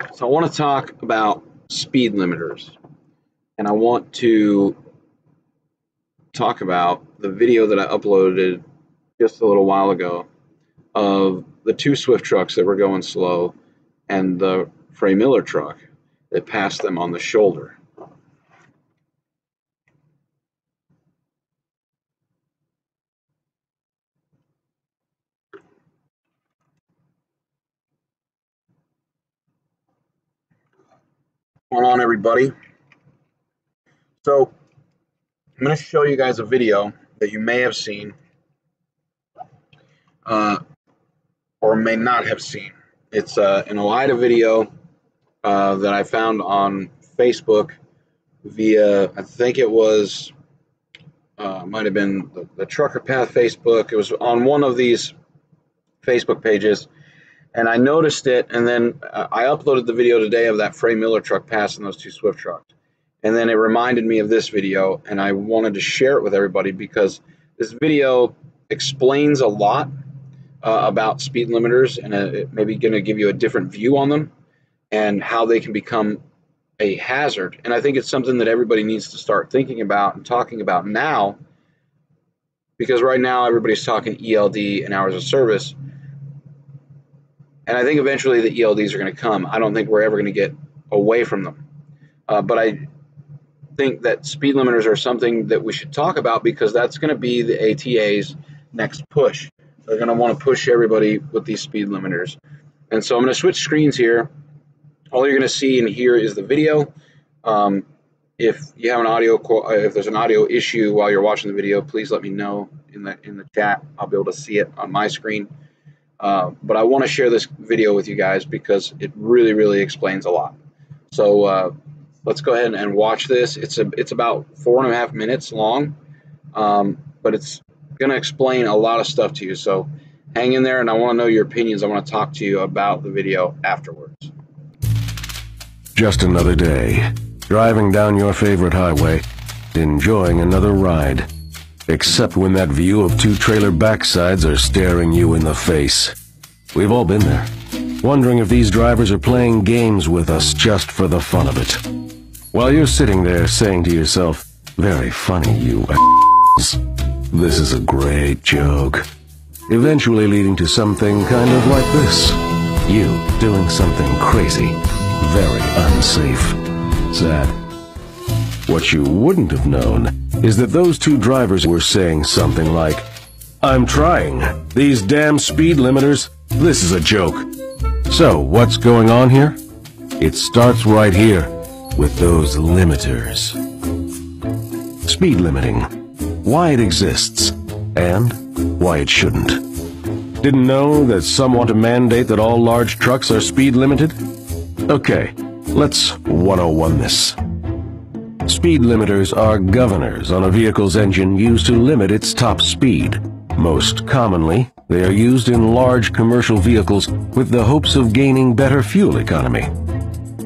So I want to talk about speed limiters, and I want to talk about the video that I uploaded just a little while ago of the two Swift trucks that were going slow and the Frey Miller truck that passed them on the shoulder. What's going on, everybody? So I'm going to show you guys a video that you may have seen or may not have seen. It's an OIDA video that I found on Facebook via, I think it was, might have been the Trucker Path Facebook. It was on one of these Facebook pages, and I noticed it, and then I uploaded the video today of that Frey Miller truck passing those two Swift trucks. And then it reminded me of this video, and I wanted to share it with everybody because this video explains a lot about speed limiters, and it may be going to give you a different view on them and how they can become a hazard. And I think it's something that everybody needs to start thinking about and talking about now, because right now everybody's talking ELD and hours of service. And I think eventually the ELDs are going to come. I don't think we're ever going to get away from them. But I think that speed limiters are something that we should talk about because that's going to be the ATA's next push. They're going to want to push everybody with these speed limiters. And so I'm going to switch screens here. All you're going to see and hear is the video. If you have an if there's an audio issue while you're watching the video, please let me know in the chat. I'll be able to see it on my screen. But I want to share this video with you guys because it really, really explains a lot. So let's go ahead and watch this. It's about 4.5 minutes long, but it's going to explain a lot of stuff to you. So hang in there, and I want to know your opinions. I want to talk to you about the video afterwards. Just another day, driving down your favorite highway, enjoying another ride. Except when that view of two trailer backsides are staring you in the face. We've all been there, wondering if these drivers are playing games with us just for the fun of it. While you're sitting there saying to yourself, "Very funny, you a**s. This is a great joke." Eventually leading to something kind of like this. You doing something crazy, very unsafe, sad. What you wouldn't have known is that those two drivers were saying something like, "I'm trying. These damn speed limiters, this is a joke." So, what's going on here? It starts right here with those limiters. Speed limiting. Why it exists, and why it shouldn't. Didn't know that some want to mandate that all large trucks are speed limited? Okay, let's 101 this. Speed limiters are governors on a vehicle's engine used to limit its top speed. Most commonly, they are used in large commercial vehicles with the hopes of gaining better fuel economy.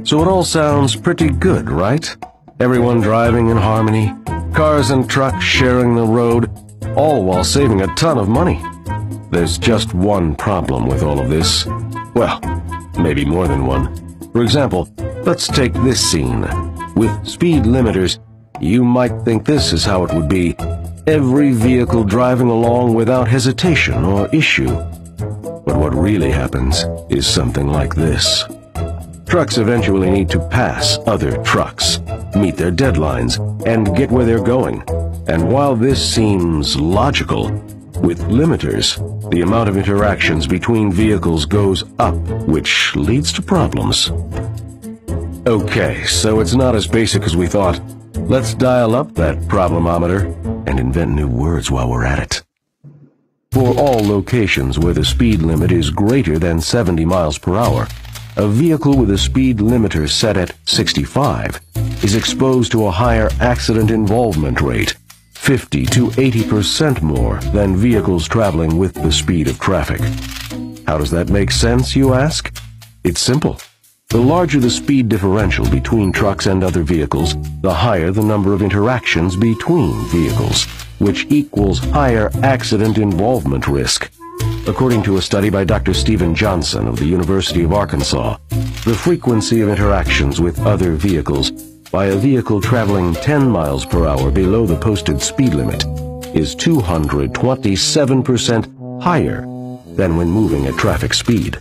So it all sounds pretty good, right? Everyone driving in harmony, cars and trucks sharing the road, all while saving a ton of money. There's just one problem with all of this. Well, maybe more than one. For example, let's take this scene. With speed limiters, you might think this is how it would be. Every vehicle driving along without hesitation or issue. But what really happens is something like this. Trucks eventually need to pass other trucks, meet their deadlines, and get where they're going. And while this seems logical, with limiters, the amount of interactions between vehicles goes up, which leads to problems. Okay, so it's not as basic as we thought. Let's dial up that problemometer and invent new words while we're at it. For all locations where the speed limit is greater than 70 miles per hour, a vehicle with a speed limiter set at 65 is exposed to a higher accident involvement rate, 50 to 80% more than vehicles traveling with the speed of traffic. How does that make sense, you ask? It's simple. The larger the speed differential between trucks and other vehicles, the higher the number of interactions between vehicles, which equals higher accident involvement risk. According to a study by Dr. Stephen Johnson of the University of Arkansas, The frequency of interactions with other vehicles by a vehicle traveling 10 miles per hour below the posted speed limit is 227% higher than when moving at traffic speed.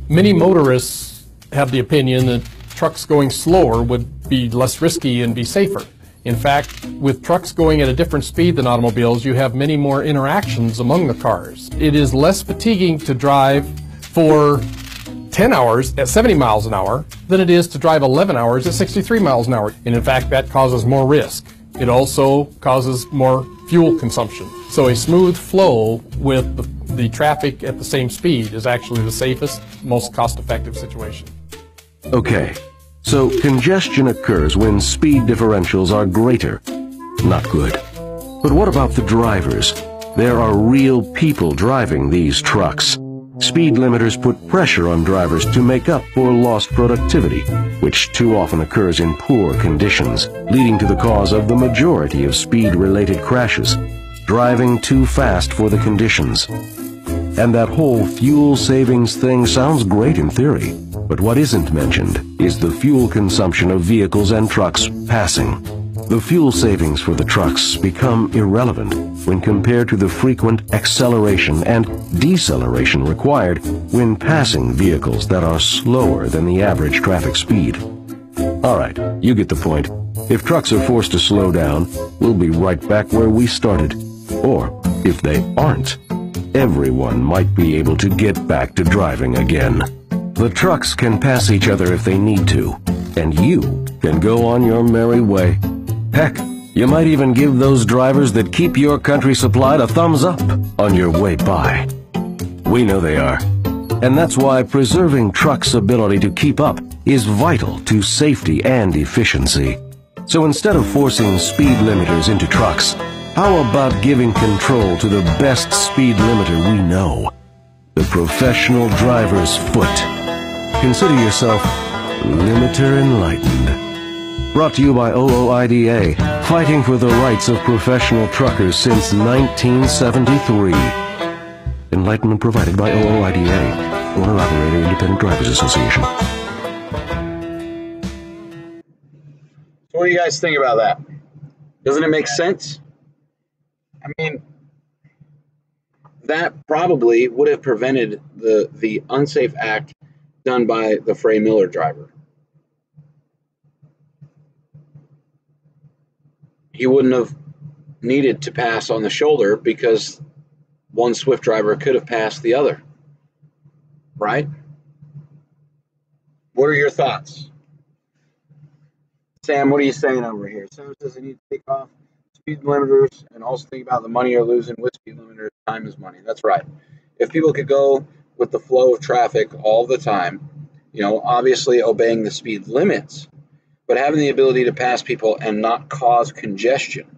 Many motorists have the opinion that trucks going slower would be less risky and be safer. In fact, with trucks going at a different speed than automobiles, you have many more interactions among the cars. It is less fatiguing to drive for 10 hours at 70 miles an hour than it is to drive 11 hours at 63 miles an hour. And in fact, that causes more risk. It also causes more fuel consumption. So a smooth flow with the traffic at the same speed is actually the safest, most cost-effective situation. Okay, so congestion occurs when speed differentials are greater. Not good. But what about the drivers? There are real people driving these trucks. Speed limiters put pressure on drivers to make up for lost productivity, which too often occurs in poor conditions, leading to the cause of the majority of speed-related crashes, driving too fast for the conditions. And that whole fuel savings thing sounds great in theory, but what isn't mentioned is the fuel consumption of vehicles and trucks passing. The fuel savings for the trucks become irrelevant when compared to the frequent acceleration and deceleration required when passing vehicles that are slower than the average traffic speed. All right, you get the point. If trucks are forced to slow down, we'll be right back where we started. Or, if they aren't, everyone might be able to get back to driving again. The trucks can pass each other if they need to, and you can go on your merry way. Heck, you might even give those drivers that keep your country supplied a thumbs up on your way by. We know they are. And that's why preserving trucks' ability to keep up is vital to safety and efficiency. So instead of forcing speed limiters into trucks, how about giving control to the best speed limiter we know? The professional driver's foot. Consider yourself limiter enlightened. Brought to you by OOIDA, fighting for the rights of professional truckers since 1973. Enlightenment provided by OOIDA, Owner-Operator Independent Drivers Association. So what do you guys think about that? Doesn't it make sense? I mean, that probably would have prevented the unsafe act done by the Frey Miller driver. He wouldn't have needed to pass on the shoulder because one Swift driver could have passed the other, right? What are your thoughts? Sam, what are you saying over here? Sam says they need to take off speed limiters and also think about the money you're losing with speed limiters. Time is money. That's right. If people could go with the flow of traffic all the time, you know, obviously obeying the speed limits, but having the ability to pass people and not cause congestion.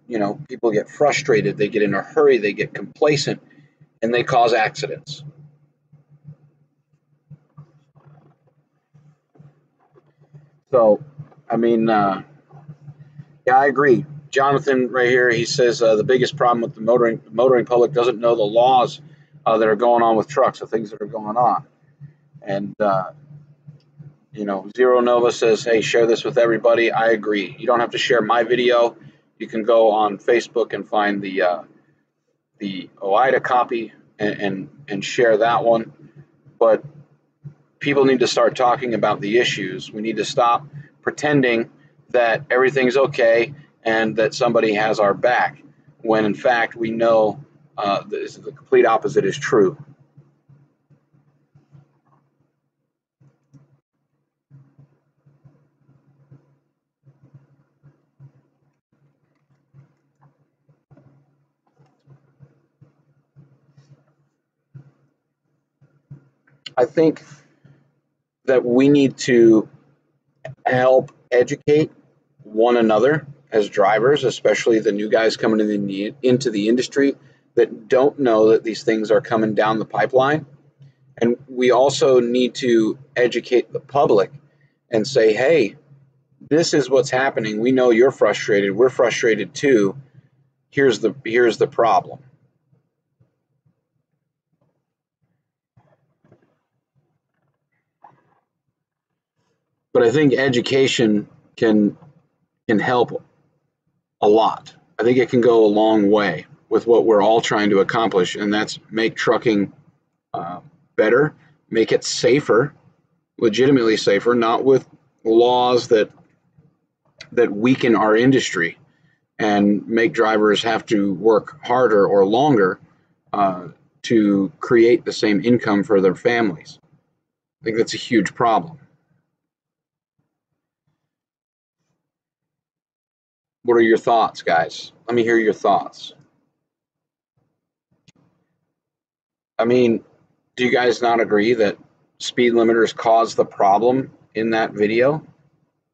You know, people get frustrated, they get in a hurry, they get complacent, and they cause accidents. So, I mean, yeah, I agree. Jonathan right here, he says the biggest problem with the motoring public doesn't know the laws that are going on with trucks, the things that are going on. And, you know, Zero Nova says, hey, share this with everybody. I agree. You don't have to share my video. You can go on Facebook and find the OIDA copy and share that one. But people need to start talking about the issues. We need to stop pretending that everything's okay and that somebody has our back, when in fact we know the complete opposite is true. I think that we need to help educate one another as drivers, especially the new guys coming into the industry that don't know that these things are coming down the pipeline. And we also need to educate the public and say, hey, this is what's happening. We know you're frustrated. We're frustrated too. Here's the problem. But I think education can help a lot. I think it can go a long way with what we're all trying to accomplish, and that's make trucking better, make it safer, legitimately safer, not with laws that weaken our industry and make drivers have to work harder or longer to create the same income for their families. I think that's a huge problem. What are your thoughts, guys? Let me hear your thoughts. I mean, do you guys not agree that speed limiters caused the problem in that video?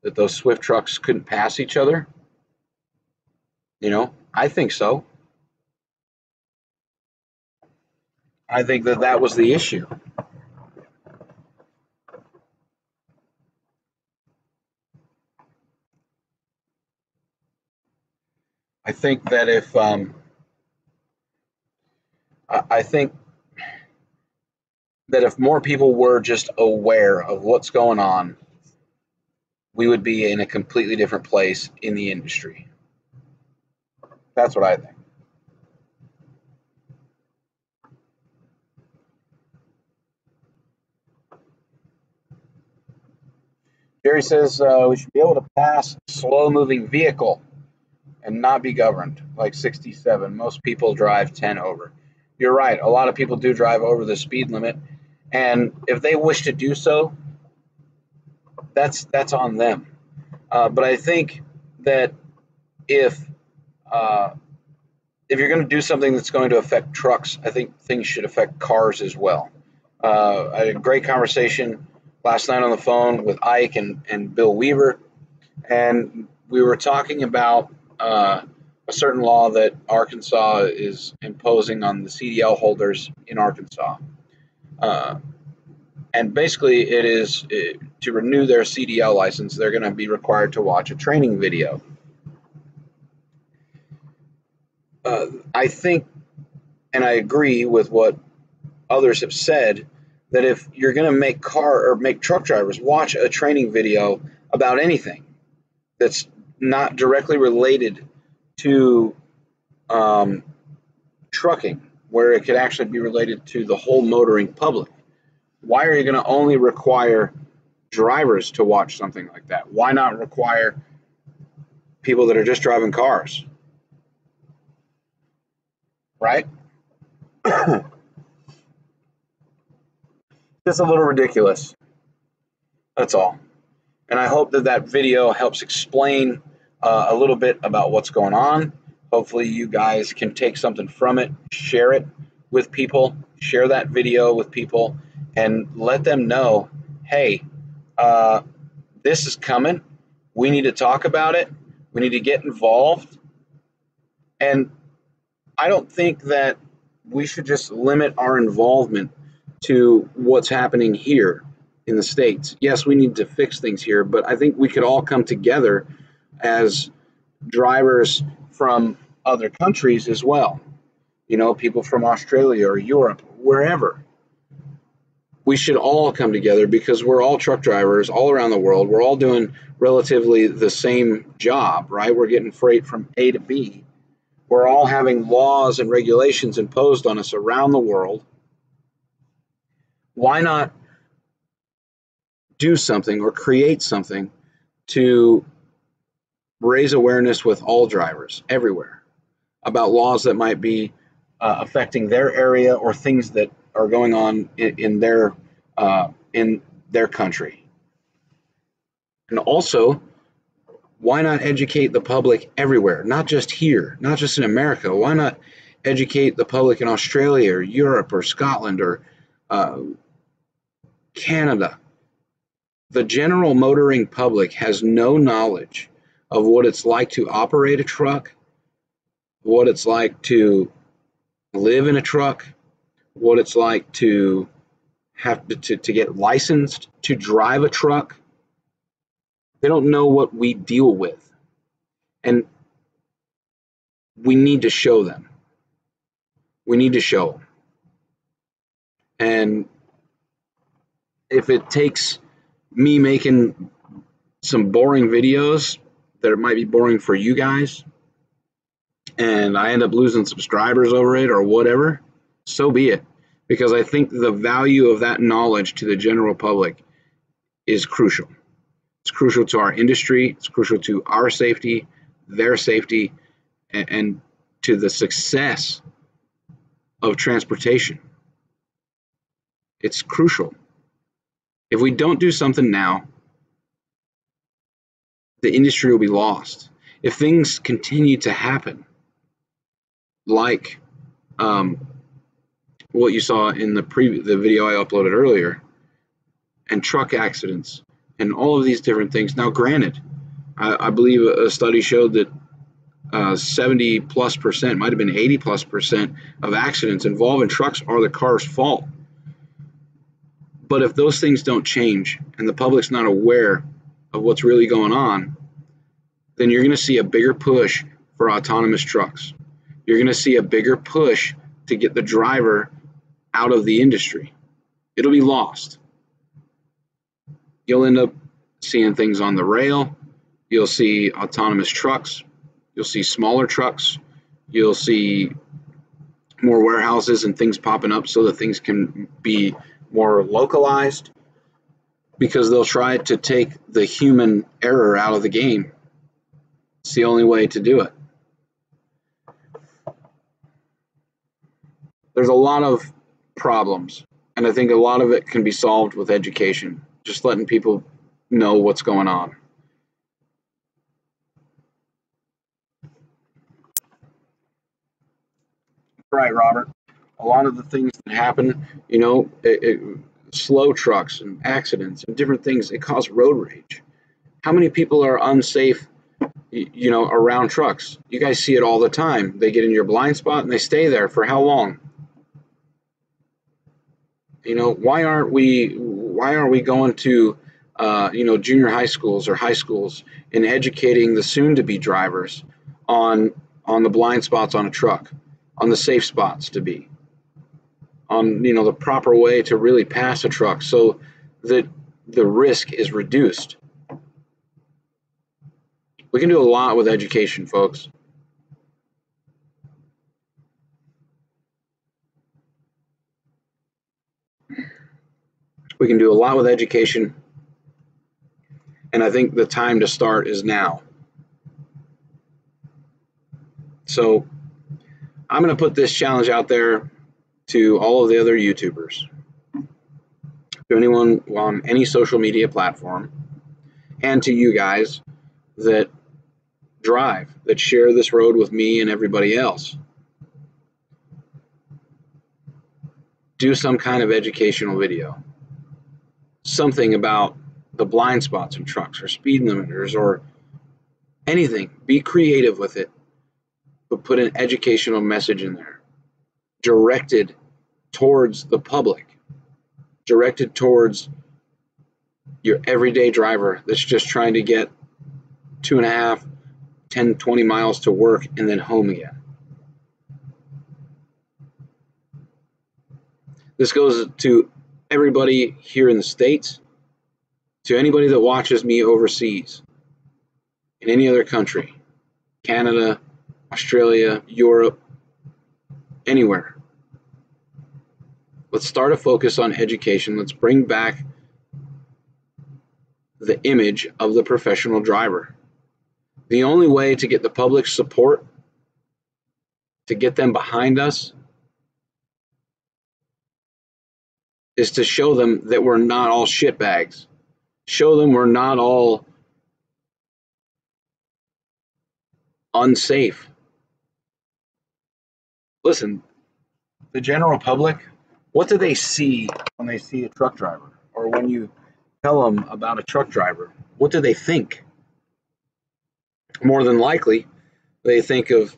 That those Swift trucks couldn't pass each other? You know, I think so. I think that that was the issue. I think that if I think that if more people were just aware of what's going on, we would be in a completely different place in the industry. That's what I think. Jerry says we should be able to pass a slow-moving vehicle and not be governed, like 67. Most people drive 10 over. You're right. A lot of people do drive over the speed limit, and if they wish to do so, that's on them. But I think that if you're going to do something that's going to affect trucks, I think things should affect cars as well. I had a great conversation last night on the phone with Ike and Bill Weaver, and we were talking about a certain law that Arkansas is imposing on the CDL holders in Arkansas. And basically it is to renew their CDL license, they're going to be required to watch a training video. I think, and I agree with what others have said, that if you're going to make truck drivers watch a training video about anything that's not directly related to trucking, where it could actually be related to the whole motoring public, why are you going to only require drivers to watch something like that? Why not require people that are just driving cars? Right? It's a little ridiculous. That's all. And I hope that that video helps explain a little bit about what's going on. Hopefully you guys can take something from it, share it with people, share that video with people, and let them know, hey, this is coming. We need to talk about it. We need to get involved. And I don't think that we should just limit our involvement to what's happening here in the States. Yes, we need to fix things here, but I think we could all come together as drivers from other countries as well. You know, people from Australia or Europe, wherever. We should all come together because we're all truck drivers all around the world. We're all doing relatively the same job, right? We're getting freight from A to B. We're all having laws and regulations imposed on us around the world. Why not do something or create something to raise awareness with all drivers everywhere about laws that might be affecting their area or things that are going on in their country? And also, why not educate the public everywhere, not just here, not just in America? Why not educate the public in Australia or Europe or Scotland or Canada? The general motoring public has no knowledge of what it's like to operate a truck, what it's like to live in a truck, what it's like to have to get licensed to drive a truck. They don't know what we deal with. And we need to show them. We need to show them. And if it takes me making some boring videos that it might be boring for you guys, and I end up losing subscribers over it or whatever, so be it. Because I think the value of that knowledge to the general public is crucial. It's crucial to our industry. It's crucial to our safety, their safety, and to the success of transportation. It's crucial. If we don't do something now, the industry will be lost. If things continue to happen, like what you saw in the video I uploaded earlier, and truck accidents, and all of these different things. Now, granted, I believe a study showed that 70+%, might have been 80+% of accidents involving trucks are the car's fault. But if those things don't change and the public's not aware of what's really going on, then you're going to see a bigger push for autonomous trucks. You're going to see a bigger push to get the driver out of the industry. It'll be lost. You'll end up seeing things on the rail. You'll see autonomous trucks. You'll see smaller trucks. You'll see more warehouses and things popping up so that things can be more localized, because they'll try to take the human error out of the game. It's the only way to do it. There's a lot of problems, and I think a lot of it can be solved with education, just letting people know what's going on. Right, Robert. A lot of the things that happen, slow trucks and accidents and different things, it cause road rage. How many people are unsafe, around trucks? You guys see it all the time. They get in your blind spot and they stay there for how long? Why aren't we going to, junior high schools or high schools and educating the soon-to-be drivers on the blind spots on a truck, on the safe spots to be, on, the proper way to really pass a truck so that the risk is reduced. We can do a lot with education, folks. We can do a lot with education, and I think the time to start is now. So I'm going to put this challenge out there to all of the other YouTubers, to anyone on any social media platform, and to you guys that drive, that share this road with me and everybody else. Do some kind of educational video. Something about the blind spots in trucks or speed limiters or anything. Be creative with it, but put an educational message in there, directed towards the public, directed towards your everyday driver that's just trying to get 2.5, 10, 20 miles to work and then home again. This goes to everybody here in the States, to anybody that watches me overseas, in any other country, Canada, Australia, Europe, anywhere. Let's start a focus on education. Let's bring back the image of the professional driver. The only way to get the public's support, to get them behind us, is to show them that we're not all shitbags. Show them we're not all unsafe. Listen, the general public, what do they see when they see a truck driver? Or when you tell them about a truck driver, what do they think? More than likely, they think of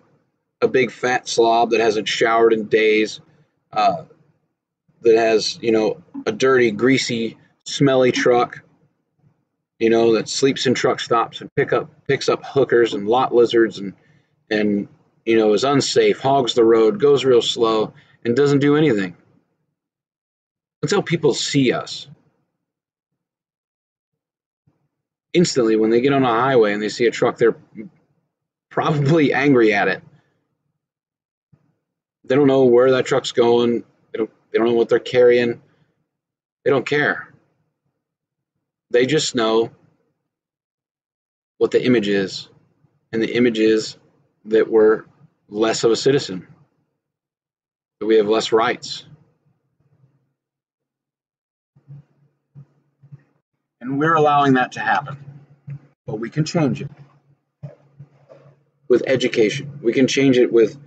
a big fat slob that hasn't showered in days, that has, a dirty, greasy, smelly truck, that sleeps in truck stops and picks up hookers and lot lizards and is unsafe, hogs the road, goes real slow, and doesn't do anything. That's how people see us. instantly when they get on a highway and they see a truck, they're probably angry at it. They don't know where that truck's going. They don't know what they're carrying. They don't care. They just know what the image is, and the image is that we're less of a citizen, that we have less rights. And we're allowing that to happen. But we can change it with education. We can change it with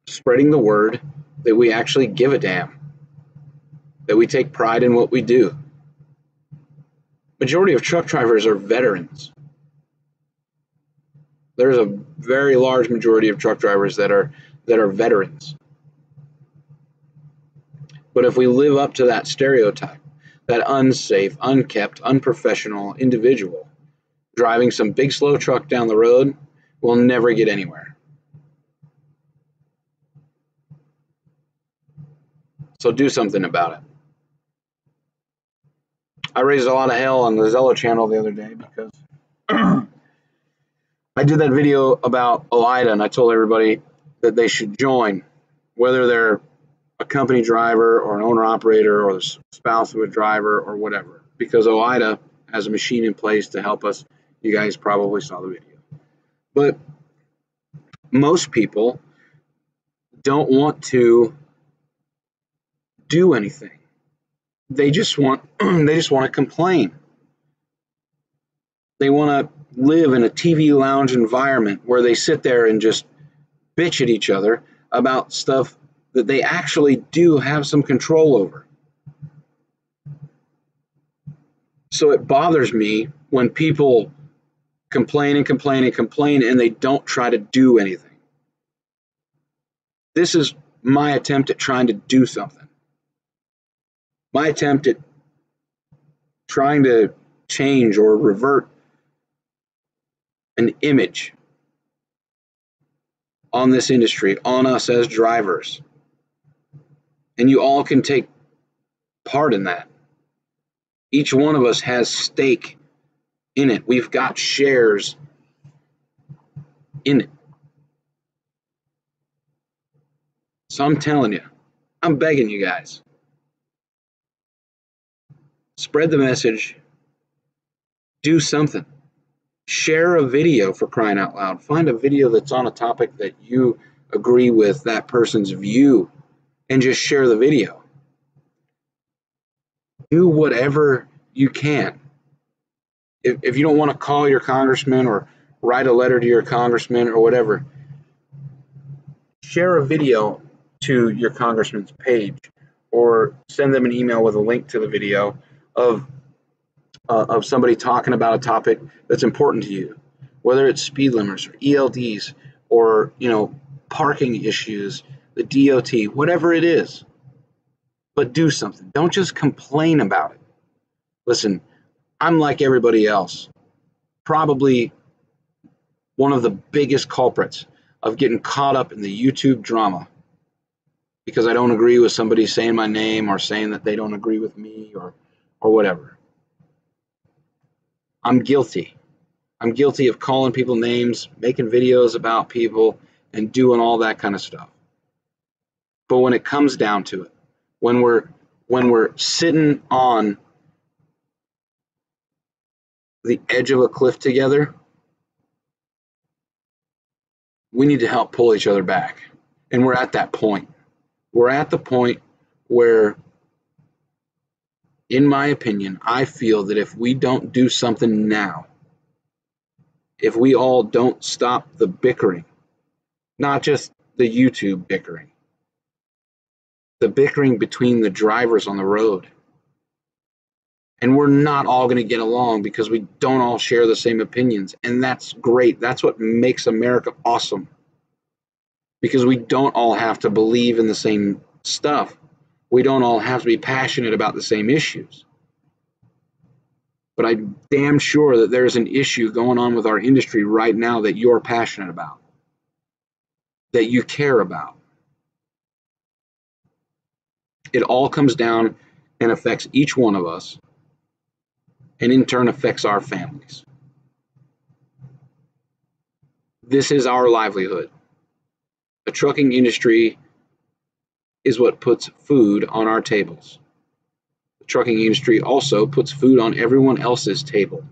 spreading the word that we actually give a damn, that we take pride in what we do. Majority of truck drivers are veterans. There's a very large majority of truck drivers that are veterans. But if we live up to that stereotype, that unsafe, unkept, unprofessional individual driving some big slow truck down the road, we'll never get anywhere. So do something about it. I raised a lot of hell on the Zello channel the other day because I did that video about OIDA, and I told everybody that they should join, whether they're a company driver or an owner-operator or the spouse of a driver or whatever, because OIDA has a machine in place to help us. You guys probably saw the video. But most people don't want to do anything. They just want to complain. They want to live in a TV lounge environment where they sit there and just bitch at each other about stuff that they actually do have some control over. So it bothers me when people complain and complain and complain and they don't try to do anything. This is my attempt at trying to do something. My attempt at trying to change or revert an image on this industry, on us as drivers. And you all can take part in that. Each one of us has stake in it. We've got shares in it. So I'm telling you, I'm begging you guys, spread the message, do something. Share a video, for crying out loud. Find a video that's on a topic that you agree with that person's view and just share the video. Do whatever you can. If you don't want to call your congressman or write a letter to your congressman or whatever, share a video to your congressman's page or send them an email with a link to the video of somebody talking about a topic that's important to you, whether it's speed limiters or ELDs or, parking issues, the DOT, whatever it is. But do something. Don't just complain about it. Listen, I'm like everybody else, probably one of the biggest culprits of getting caught up in the YouTube drama because I don't agree with somebody saying my name or saying that they don't agree with me or whatever. I'm guilty. I'm guilty of calling people names, making videos about people, and doing all that kind of stuff. But when it comes down to it, when we're sitting on the edge of a cliff together, we need to help pull each other back. And we're at that point. We're at the point where, in my opinion, I feel that if we don't do something now, if we all don't stop the bickering, not just the YouTube bickering, the bickering between the drivers on the road, and we're not all going to get along because we don't all share the same opinions, and that's great. That's what makes America awesome, because we don't all have to believe in the same stuff. We don't all have to be passionate about the same issues. But I'm damn sure that there's an issue going on with our industry right now that you're passionate about, that you care about. It all comes down and affects each one of us. and in turn affects our families. This is our livelihood. The trucking industry is what puts food on our tables. The trucking industry also puts food on everyone else's table.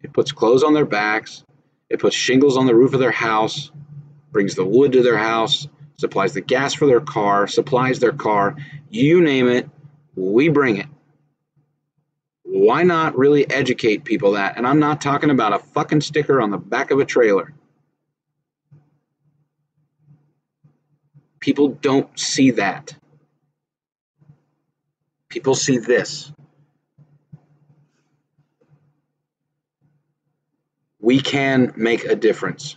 It puts clothes on their backs, it puts shingles on the roof of their house, brings the wood to their house, supplies the gas for their car, supplies their car, you name it, we bring it. Why not really educate people that? And I'm not talking about a fucking sticker on the back of a trailer. People don't see that. People see this. We can make a difference.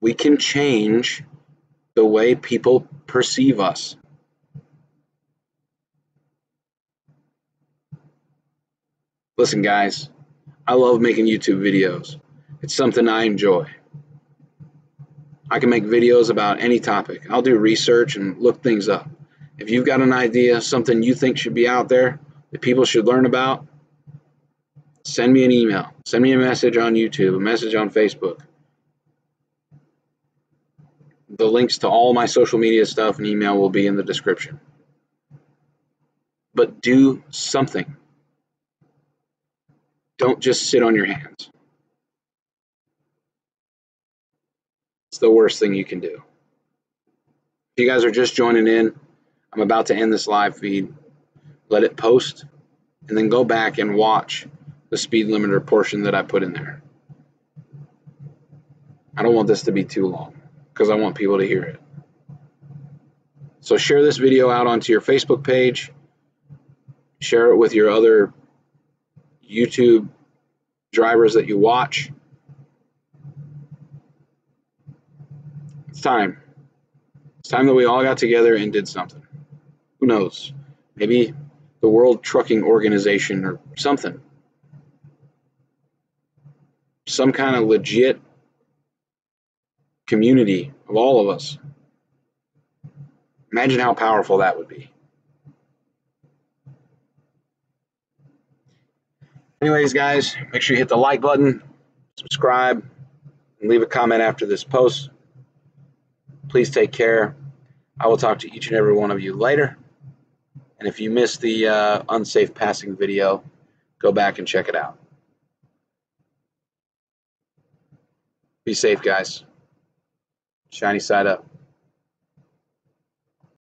We can change the way people perceive us. Listen, guys, I love making YouTube videos. It's something I enjoy. I can make videos about any topic. I'll do research and look things up. If you've got an idea, something you think should be out there that people should learn about, send me an email. Send me a message on YouTube, a message on Facebook. The links to all my social media stuff and email will be in the description. But do something. Don't just sit on your hands. It's the worst thing you can do. If you guys are just joining in, I'm about to end this live feed. Let it post, and then go back and watch the speed limiter portion that I put in there. I don't want this to be too long because I want people to hear it. So share this video out onto your Facebook page. Share it with your other YouTube drivers that you watch. It's time. It's time that we all got together and did something. Who knows? Maybe the World Trucking Organization or something. Some kind of legit community of all of us. Imagine how powerful that would be. Anyways, guys, make sure you hit the like button, subscribe, and leave a comment after this post. Please take care. I will talk to each and every one of you later. And if you missed the unsafe passing video, go back and check it out. Be safe, guys. Shiny side up.